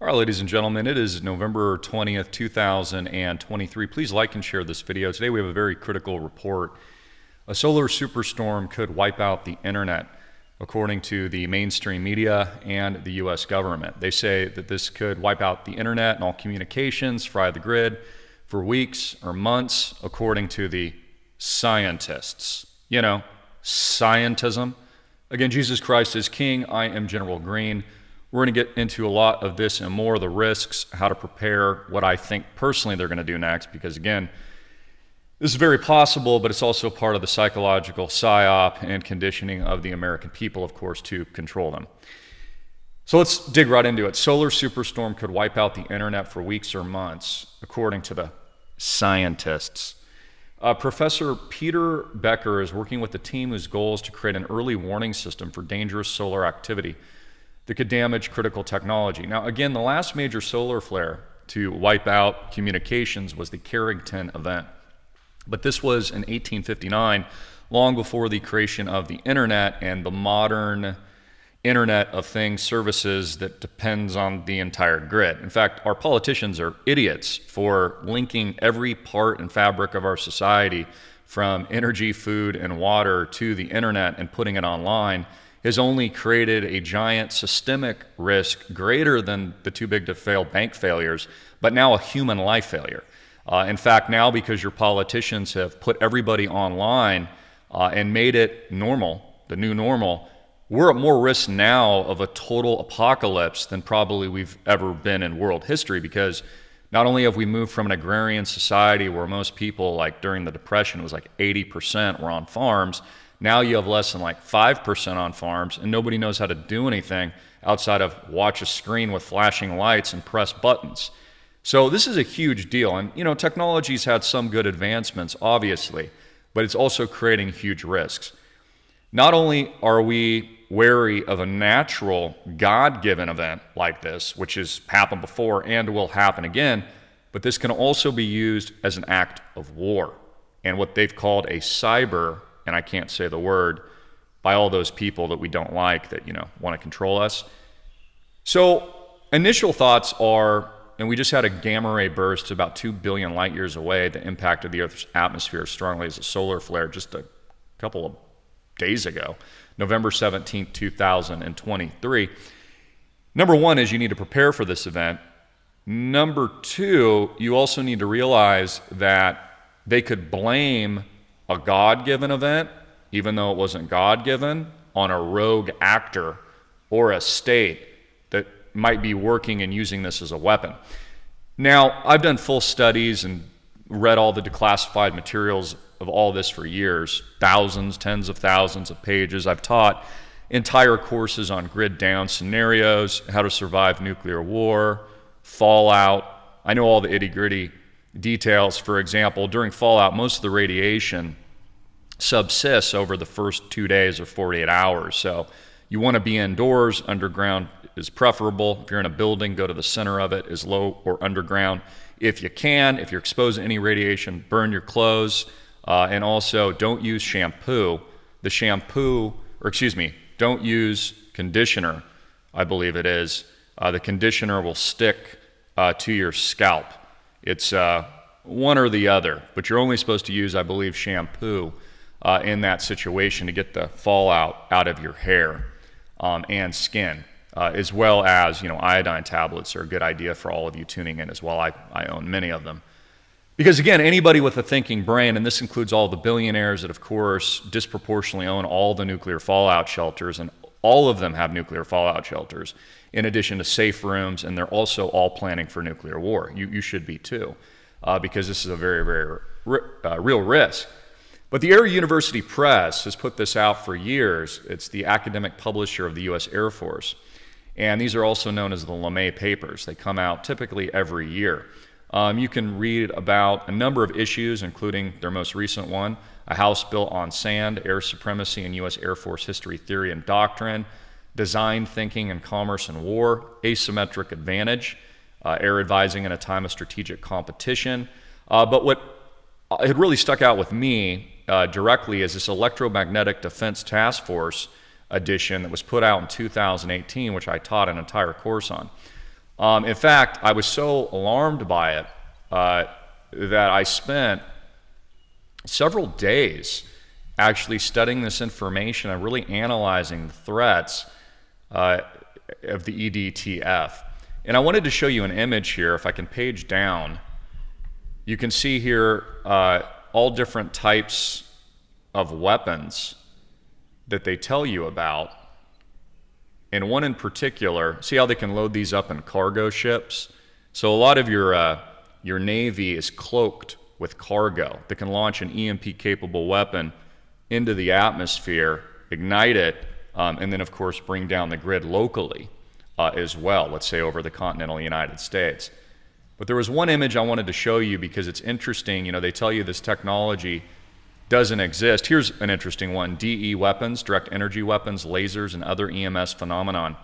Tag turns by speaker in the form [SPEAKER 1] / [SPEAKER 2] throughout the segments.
[SPEAKER 1] All right, ladies and gentlemen, it is November 20th, 2023. Please like and share this video. Today we have a very critical report. A solar superstorm could wipe out the internet, according to the mainstream media and the U.S. government. They say that this could wipe out the internet and all communications, fry the grid for weeks or months, according to the scientists. You know, scientism. Again, Jesus Christ is King. I am General Greene. We're going to get into a lot of this and more, the risks, how to prepare, what I think personally they're going to do next, because again, this is very possible, but it's also part of the psychological psyop and conditioning of the American people, of course, to control them. So let's dig right into it. Solar superstorm could wipe out the internet for weeks or months, according to the scientists. Professor Peter Becker is working with a team whose goal is to create an early warning system for dangerous solar activity that could damage critical technology. Now, again, the last major solar flare to wipe out communications was the Carrington event. But this was in 1859, long before the creation of the internet and the modern Internet of Things services that depends on the entire grid. In fact, our politicians are idiots for linking every part and fabric of our society, from energy, food, and water to the internet, and putting it online has only created a giant systemic risk greater than the too big to fail bank failures, but now a human life failure. In fact, now because your politicians have put everybody online and made it normal, the new normal, we're at more risk now of a total apocalypse than probably we've ever been in world history, because not only have we moved from an agrarian society where most people, like during the Depression, it was like 80% were on farms. Now you have less than like 5% on farms, and nobody knows how to do anything outside of watch a screen with flashing lights and press buttons. So this is a huge deal. And, you know, technology's had some good advancements, obviously, but it's also creating huge risks. Not only are we wary of a natural, God-given event like this, which has happened before and will happen again, but this can also be used as an act of war, and what they've called a cyber, and I can't say the word, by all those people that we don't like, that, you know, want to control us. So initial thoughts are, and we just had a gamma ray burst about 2 billion light years away that impacted the Earth's atmosphere as strongly as a solar flare just a couple of days ago, November 17th, 2023. Number one is you need to prepare for this event. Number two, you also need to realize that they could blame a God-given event, even though it wasn't God-given, on a rogue actor or a state that might be working and using this as a weapon. Now, I've done full studies and read all the declassified materials of all this for years, thousands, tens of thousands of pages. I've taught entire courses on grid down scenarios, how to survive nuclear war, fallout. I know all the itty-gritty details. For example, during fallout, most of the radiation subsists over the first 2 days or 48 hours. So you want to be indoors. Underground is preferable. If you're in a building, go to the center of it, as low or underground. If you can, if you're exposed to any radiation, burn your clothes. And also, don't use shampoo. Don't use conditioner, I believe it is. The conditioner will stick to your scalp. It's one or the other, but you're only supposed to use, I believe, shampoo in that situation to get the fallout out of your hair and skin, as well as, you know, iodine tablets are a good idea for all of you tuning in as well. I own many of them. Because again, anybody with a thinking brain, and this includes all the billionaires that, of course, disproportionately own all the nuclear fallout shelters, and all of them have nuclear fallout shelters, in addition to safe rooms, and they're also all planning for nuclear war. You should be too, because this is a very, very real risk. But the Air University Press has put this out for years. It's the academic publisher of the U.S. Air Force. And these are also known as the LeMay Papers. They come out typically every year. You can read about a number of issues, including their most recent one, A House Built on Sand, Air Supremacy in U.S. Air Force History, Theory, and Doctrine, Design Thinking in Commerce and War, Asymmetric Advantage, Air Advising in a Time of Strategic Competition. But what had really stuck out with me directly is this Electromagnetic Defense Task Force edition that was put out in 2018, which I taught an entire course on. In fact, I was so alarmed by it that I spent several days actually studying this information and really analyzing the threats of the EDTF. And I wanted to show you an image here. If I can page down, you can see here all different types of weapons that they tell you about. And one in particular, see how they can load these up in cargo ships? So a lot of your Navy is cloaked with cargo that can launch an EMP-capable weapon into the atmosphere, ignite it, and then, of course, bring down the grid locally as well, let's say over the continental United States. But there was one image I wanted to show you because it's interesting. You know, they tell you this technology doesn't exist. Here's an interesting one. DE weapons, direct energy weapons, lasers, and other EMS phenomenon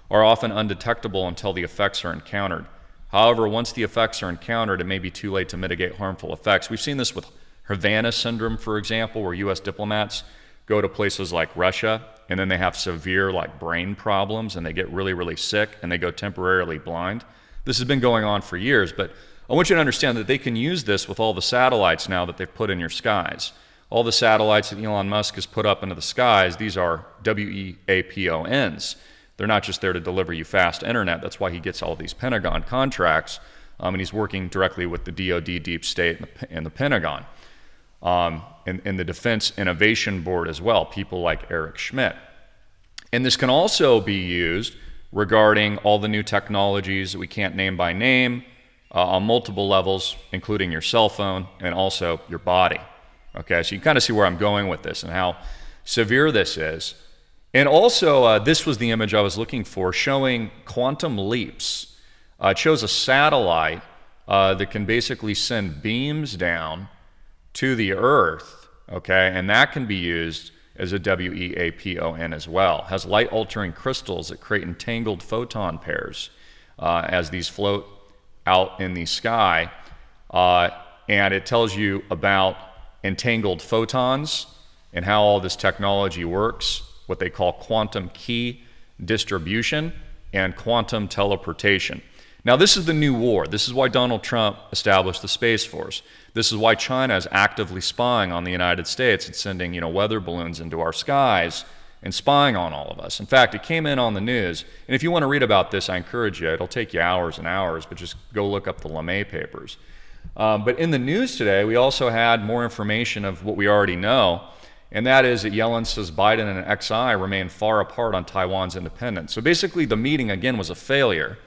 [SPEAKER 1] are often undetectable until the effects are encountered. However, once the effects are encountered, it may be too late to mitigate harmful effects. We've seen this with Havana syndrome, for example, where U.S. diplomats go to places like Russia, and then they have severe brain problems, and they get really, really sick, and they go temporarily blind. This has been going on for years, but I want you to understand that they can use this with all the satellites now that they've put in your skies. All the satellites that Elon Musk has put up into the skies, these are WEAPONs. They're not just there to deliver you fast internet. That's why he gets all these Pentagon contracts, and he's working directly with the DoD, Deep State, and the Pentagon, and the Defense Innovation Board as well, people like Eric Schmidt. And this can also be used regarding all the new technologies that we can't name by name on multiple levels, including your cell phone and also your body. Okay, so you kind of see where I'm going with this and how severe this is. And also, this was the image I was looking for, showing quantum leaps. It shows a satellite that can basically send beams down to the Earth, okay, and that can be used as a WEAPON as well. It has light-altering crystals that create entangled photon pairs as these float out in the sky, and it tells you about entangled photons and how all this technology works, what they call quantum key distribution and quantum teleportation. Now, this is the new war. This is why Donald Trump established the Space Force. This is why China is actively spying on the United States and sending, weather balloons into our skies and spying on all of us. In fact, it came in on the news. And if you want to read about this, I encourage you. It'll take you hours and hours, but just go look up the LeMay papers. But in the news today, we also had more information of what we already know, and that is that Yellen says Biden and XI remain far apart on Taiwan's independence. So basically, the meeting, again, was a failure.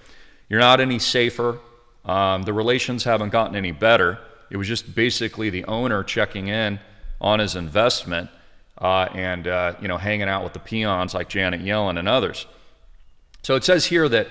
[SPEAKER 1] You're not any safer. The relations haven't gotten any better. It was just basically the owner checking in on his investment and hanging out with the peons like Janet Yellen and others. So it says here that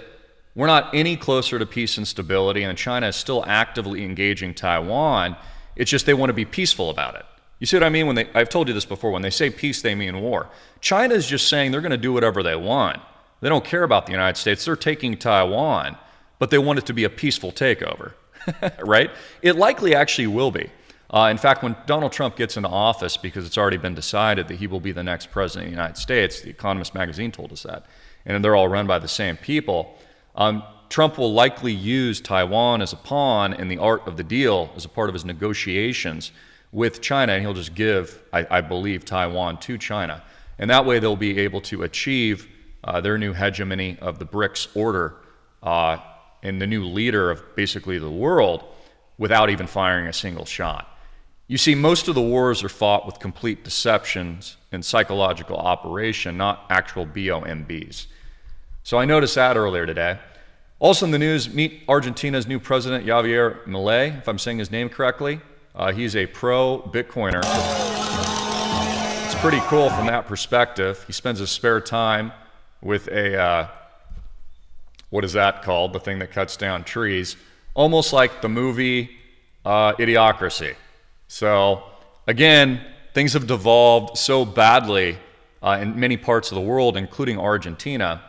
[SPEAKER 1] we're not any closer to peace and stability, and China is still actively engaging Taiwan. It's just they want to be peaceful about it. You see what I mean? I've told you this before. When they say peace, they mean war. China is just saying they're going to do whatever they want. They don't care about the United States. They're taking Taiwan, but they want it to be a peaceful takeover, right? It likely actually will be. In fact, when Donald Trump gets into office, because it's already been decided that he will be the next president of the United States, The Economist magazine told us that, and they're all run by the same people, Trump will likely use Taiwan as a pawn in the art of the deal as a part of his negotiations with China, and he'll just give, I believe, Taiwan to China. And that way they'll be able to achieve their new hegemony of the BRICS order and the new leader of basically the world without even firing a single shot. You see, most of the wars are fought with complete deceptions and psychological operation, not actual BOMBs. So I noticed that earlier today. Also in the news, meet Argentina's new president, Javier Milei, if I'm saying his name correctly. He's a pro-Bitcoiner. It's pretty cool from that perspective. He spends his spare time with a, what is that called? The thing that cuts down trees. Almost like the movie Idiocracy. So again, things have devolved so badly in many parts of the world, including Argentina,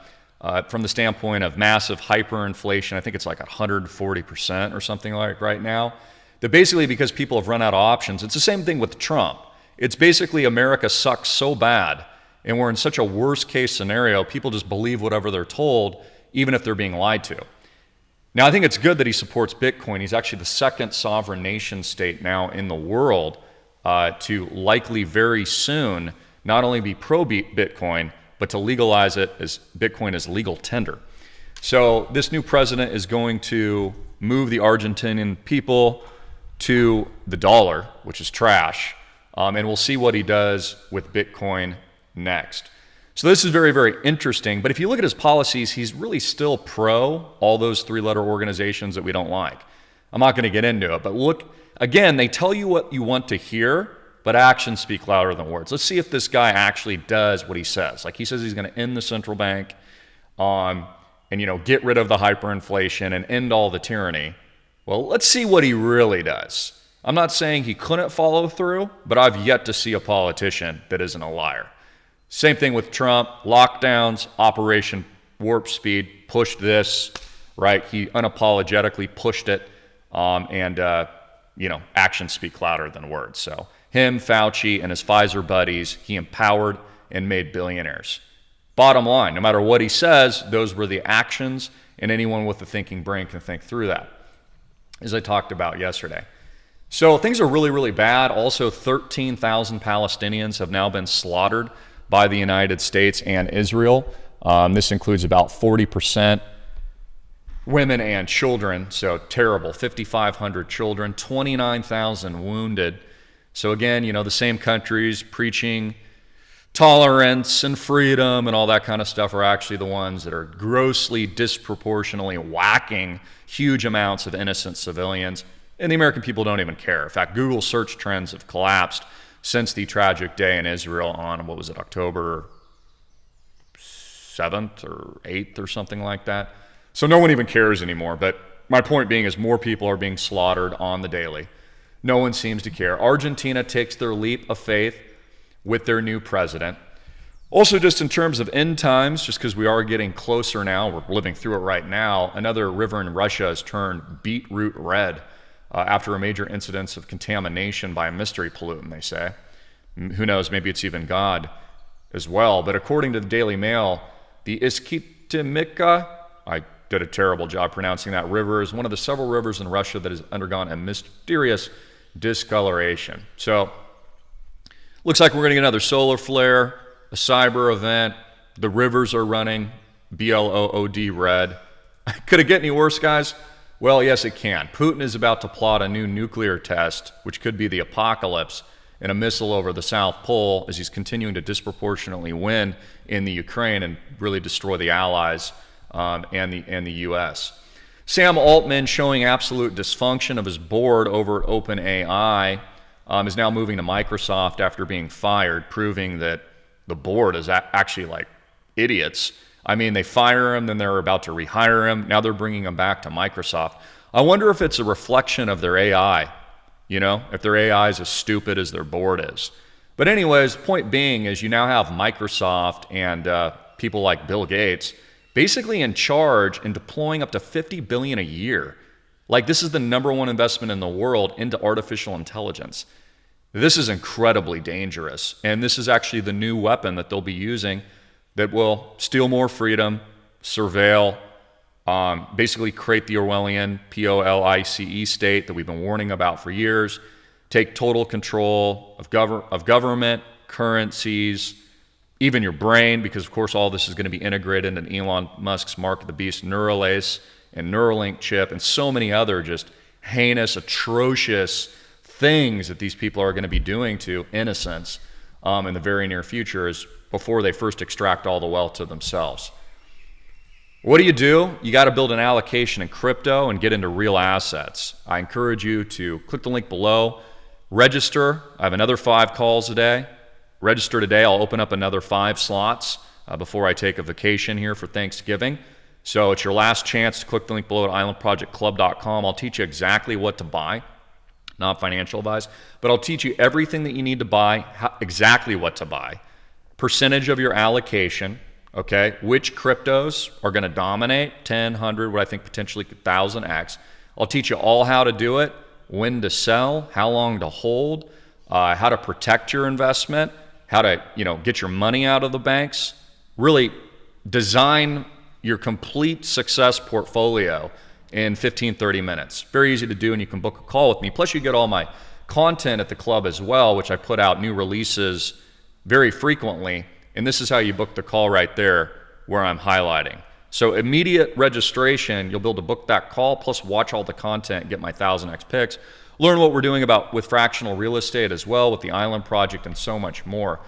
[SPEAKER 1] from the standpoint of massive hyperinflation. I think it's like 140% or something like right now. That basically, because people have run out of options, it's the same thing with Trump. It's basically America sucks so bad, and we're in such a worst case scenario, people just believe whatever they're told, even if they're being lied to. Now, I think it's good that he supports Bitcoin. He's actually the second sovereign nation state now in the world to likely very soon not only be pro-Bitcoin, but to legalize it as Bitcoin as legal tender. So this new president is going to move the Argentinian people to the dollar, which is trash, and we'll see what he does with Bitcoin next. So this is very, very interesting. But if you look at his policies, he's really still pro all those three-letter organizations that we don't like. I'm not going to get into it, but look, again, they tell you what you want to hear, but actions speak louder than words. Let's see if this guy actually does what he says. Like he says he's going to end the central bank and get rid of the hyperinflation and end all the tyranny. Well, let's see what he really does. I'm not saying he couldn't follow through, but I've yet to see a politician that isn't a liar. Same thing with Trump, lockdowns, Operation Warp Speed, pushed this, right? He unapologetically pushed it, actions speak louder than words. So him, Fauci, and his Pfizer buddies, he empowered and made billionaires. Bottom line, no matter what he says, those were the actions, and anyone with a thinking brain can think through that, as I talked about yesterday. So things are really, really bad. Also, 13,000 Palestinians have now been slaughtered by the United States and Israel. This includes about 40% women and children, so terrible. 5,500 children, 29,000 wounded. So again, the same countries preaching tolerance and freedom and all that kind of stuff are actually the ones that are grossly, disproportionately whacking huge amounts of innocent civilians. And the American people don't even care. In fact, Google search trends have collapsed since the tragic day in Israel on, October 7th or 8th or something like that. So no one even cares anymore. But my point being is more people are being slaughtered on the daily. No one seems to care. Argentina takes their leap of faith with their new president. Also, just in terms of end times, just because we are getting closer now, we're living through it right now, another river in Russia has turned beetroot red after a major incidence of contamination by a mystery pollutant, they say. Who knows, maybe it's even God as well. But according to the Daily Mail, the Iskitimika, I did a terrible job pronouncing that river, is one of the several rivers in Russia that has undergone a mysterious discoloration. So, looks like we're going to get another solar flare, a cyber event. The rivers are running BLOOD red. Could it get any worse, guys? Well, yes, it can. Putin is about to plot a new nuclear test, which could be the apocalypse, and a missile over the South Pole as he's continuing to disproportionately win in the Ukraine and really destroy the Allies and the U.S. Sam Altman, showing absolute dysfunction of his board over at OpenAI, is now moving to Microsoft after being fired, proving that the board is actually like idiots. I mean, they fire him, then they're about to rehire him. Now they're bringing him back to Microsoft. I wonder if it's a reflection of their AI, if their AI is as stupid as their board is. But anyways, point being is you now have Microsoft and people like Bill Gates basically in charge and deploying up to $50 billion a year. Like, this is the number one investment in the world into artificial intelligence. This is incredibly dangerous. And this is actually the new weapon that they'll be using that will steal more freedom, surveil, basically create the Orwellian POLICE state that we've been warning about for years, take total control of government, currencies, even your brain, because of course all this is going to be integrated into Elon Musk's Mark of the Beast Neuralase and Neuralink chip and so many other just heinous, atrocious things that these people are going to be doing to innocents in the very near future is before they first extract all the wealth to themselves. What do? You got to build an allocation in crypto and get into real assets. I encourage you to click the link below, register. I have another 5 calls a day. Register today. I'll open up another 5 slots before I take a vacation here for Thanksgiving. So it's your last chance to click the link below at islandprojectclub.com. I'll teach you exactly what to buy. Not financial advice, but I'll teach you everything that you need to buy, exactly what to buy, percentage of your allocation, okay, which cryptos are going to dominate, 10, 100, what I think potentially 1,000x. I'll teach you all how to do it, when to sell, how long to hold, how to protect your investment, how to get your money out of the banks, really design your complete success portfolio in 15, 30 minutes. Very easy to do, and you can book a call with me. Plus, you get all my content at the club as well, which I put out new releases very frequently. And this is how you book the call right there where I'm highlighting. So immediate registration, you'll be able to book that call, plus watch all the content, get my 1000x picks, learn what we're doing with fractional real estate as well, with the Island Project, and so much more.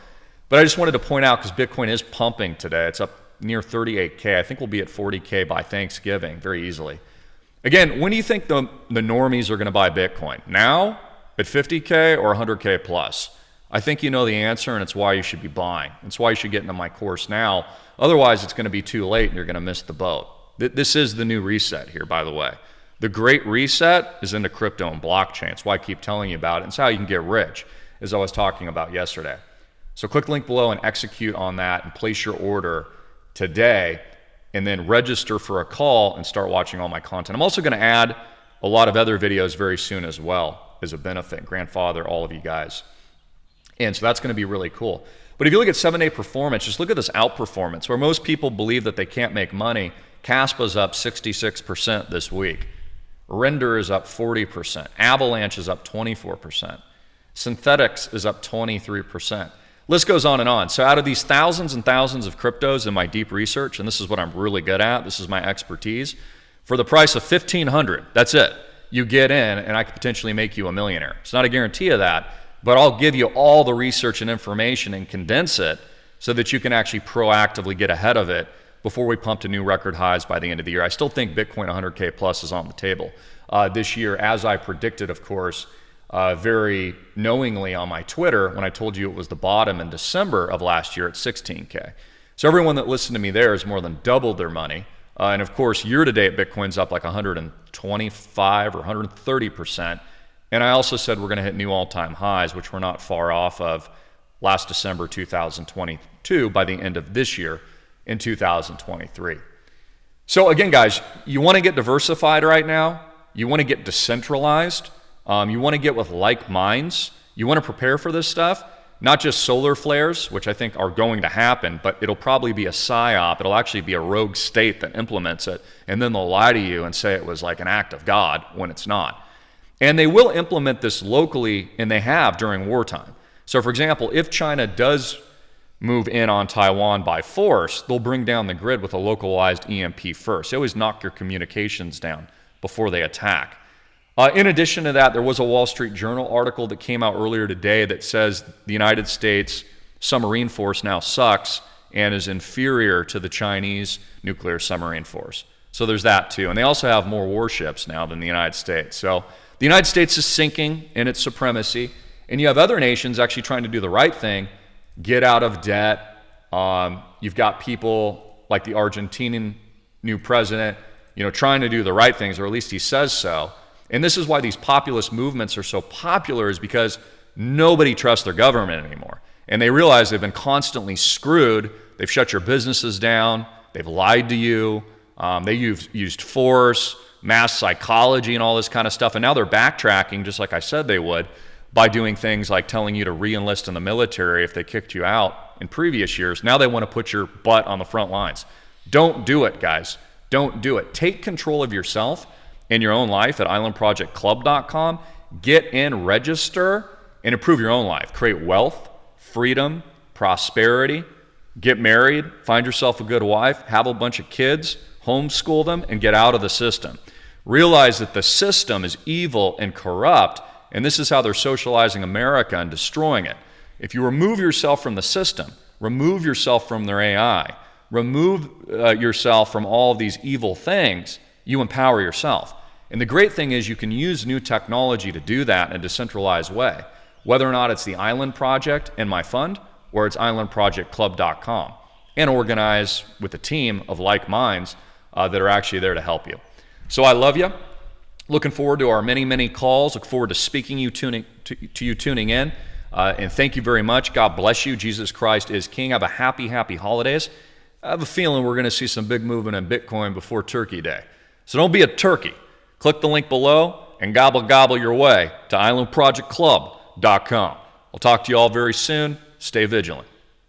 [SPEAKER 1] But I just wanted to point out, because Bitcoin is pumping today, it's up near 38K. I think we'll be at 40K by Thanksgiving very easily. Again, when do you think the normies are going to buy Bitcoin? Now, at 50K, or 100K plus? I think you know the answer, and it's why you should be buying. It's why you should get into my course now. Otherwise, it's going to be too late and you're going to miss the boat. This is the new reset here, by the way. The great reset is into crypto and blockchain. It's why I keep telling you about it. It's how you can get rich, as I was talking about yesterday. So click the link below and execute on that and place your order today, and then register for a call and start watching all my content. I'm also going to add a lot of other videos very soon as well as a benefit, grandfather all of you guys. And so that's going to be really cool. But if you look at 7-day performance, just look at this outperformance, where most people believe that they can't make money. Caspa's up 66% this week. Render is up 40%. Avalanche is up 24%. Synthetics is up 23%. List goes on and on. So out of these thousands and thousands of cryptos in my deep research, and this is what I'm really good at, this is my expertise, for the price of $1,500, that's it. You get in, and I could potentially make you a millionaire. It's not a guarantee of that, but I'll give you all the research and information and condense it so that you can actually proactively get ahead of it before we pump to new record highs by the end of the year. I still think Bitcoin 100K plus is on the table this year, as I predicted, of course, very knowingly on my Twitter when I told you it was the bottom in December of last year at 16K. So everyone that listened to me there has more than doubled their money. And of course, year to date, Bitcoin's up like 125 or 130%. And I also said we're going to hit new all-time highs, which we're not far off of last December 2022 by the end of this year in 2023. So again, guys, you want to get diversified right now. You want to get decentralized. You want to get with like minds. You want to prepare for this stuff, not just solar flares, which I think are going to happen, but it'll probably be a psyop. It'll actually be a rogue state that implements it, and then they'll lie to you and say it was like an act of God when it's not. And they will implement this locally, and they have during wartime. So for example, if China does move in on Taiwan by force, they'll bring down the grid with a localized EMP first. They always knock your communications down before they attack. In addition to that, there was a Wall Street Journal article that came out earlier today that says the United States submarine force now sucks and is inferior to the Chinese nuclear submarine force. So there's that too. And they also have more warships now than the United States. So the United States is sinking in its supremacy, and you have other nations actually trying to do the right thing, get out of debt. You've got people like the Argentinian new president, trying to do the right things, or at least he says so. And this is why these populist movements are so popular, is because nobody trusts their government anymore. And they realize they've been constantly screwed. They've shut your businesses down. They've lied to you. They used force, mass psychology, and all this kind of stuff. And now they're backtracking, just like I said they would, by doing things like telling you to re-enlist in the military if they kicked you out in previous years. Now they want to put your butt on the front lines. Don't do it, guys. Don't do it. Take control of yourself in your own life at islandprojectclub.com. Get in, register, and improve your own life. Create wealth, freedom, prosperity, get married, find yourself a good wife, have a bunch of kids, homeschool them, and get out of the system. Realize that the system is evil and corrupt, and this is how they're socializing America and destroying it. If you remove yourself from the system, remove yourself from their AI, remove yourself from all of these evil things, you empower yourself. And the great thing is you can use new technology to do that in a decentralized way, whether or not it's the Island Project and my fund, or it's islandprojectclub.com, and organize with a team of like minds that are actually there to help you. So I love you. Looking forward to our many, many calls. Look forward to speaking to you tuning in. And thank you very much. God bless you. Jesus Christ is King. Have a happy, happy holidays. I have a feeling we're going to see some big movement in Bitcoin before Turkey Day. So don't be a turkey. Click the link below and gobble your way to islandprojectclub.com. I'll talk to you all very soon. Stay vigilant.